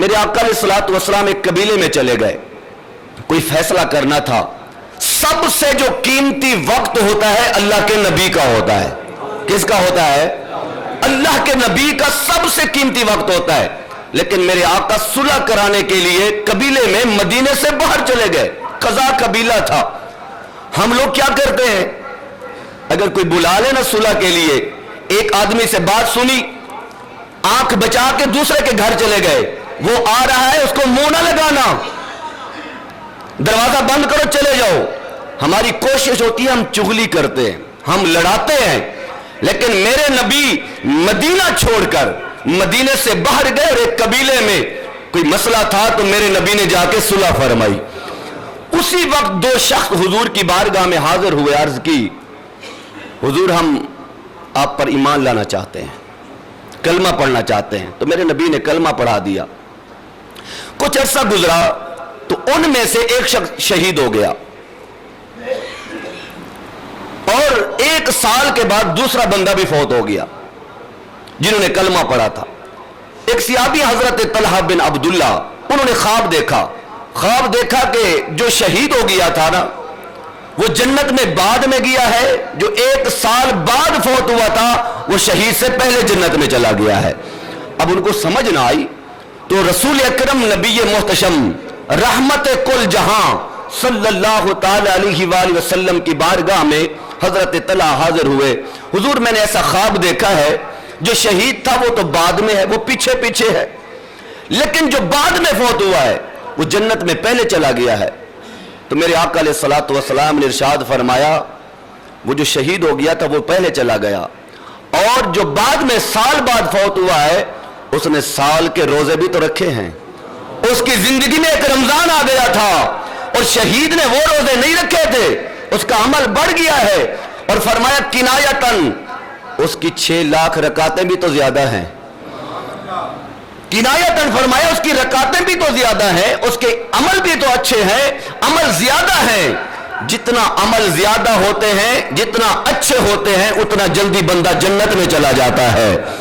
میرے आका अलैहिस्सलातु वस्सलाम एक कबीले में चले गए, कोई फैसला करना था। सबसे जो कीमती वक्त होता है अल्लाह के नबी का होता है। किसका होता है? अल्लाह के नबी का सबसे कीमती वक्त होता है। लेकिन मेरे आका सुलह कराने के लिए कबीले में मदीने से बाहर चले गए। कज़ा कबीला था। हम लोग क्या करते हैं, अगर कोई बुला ले ना सुलह के लिए, एक आदमी से बात सुनी, आंख बचा के दूसरे के घर चले गए, वो आ रहा है उसको मुंह ना लगाना, दरवाजा बंद करो चले जाओ। हमारी कोशिश होती है हम चुगली करते हैं, हम लड़ाते हैं। लेकिन मेरे नबी मदीना छोड़कर मदीने से बाहर गए और एक कबीले में कोई मसला था तो मेरे नबी ने जाके सुलह फरमाई। उसी वक्त दो शख्स हुजूर की बारगाह में हाजिर हुए, अर्ज की, हुजूर हम आप पर ईमान लाना चाहते हैं, कलमा पढ़ना चाहते हैं। तो मेरे नबी ने कलमा पढ़ा दिया। कुछ अरसा गुजरा तो उनमें से एक शख्स शहीद हो गया और 1 साल के बाद दूसरा बंदा भी फौत हो गया जिन्होंने कलमा पढ़ा था। एक सियाबी हजरत तलहा बिन अब्दुल्ला, उन्होंने ख्वाब देखा कि जो शहीद हो गया था ना वो जन्नत में बाद में गया है, जो 1 साल बाद फौत हुआ था वो शहीद से पहले जन्नत में चला गया है। अब उनको समझ ना आई तो रसूल अकरम नबी मुहतशम रहमत कुल जहां सल्लल्लाहु ताला अलैहि वसल्लम की बारगाह में हजरत तलहा हाजिर हुए। हुजूर मैंने ऐसा ख्वाब देखा है, जो शहीद था वो तो बाद में है, वो पीछे पीछे है, लेकिन जो बाद में फौत हुआ है वो जन्नत में पहले चला गया है। तो मेरे आका अलैहिस्सलातु वस्सलाम ने इरशाद फरमाया, वो जो शहीद हो गया था वो पहले चला गया, और जो बाद में साल बाद फौत हुआ है उसने साल के रोजे भी तो रखे हैं। उसकी जिंदगी में एक रमजान आ गया था और शहीद ने वो रोजे नहीं रखे थे, उसका अमल बढ़ गया है। और फरमाया किनायतन, उसकी 6 लाख रकातें भी तो ज्यादा हैं। किनायतन फरमाया उसकी रकातें भी तो ज्यादा हैं, उसके अमल भी तो अच्छे हैं, अमल ज्यादा हैं। जितना अमल ज्यादा होते हैं, जितना अच्छे होते हैं, उतना जल्दी बंदा जन्नत में चला जाता है।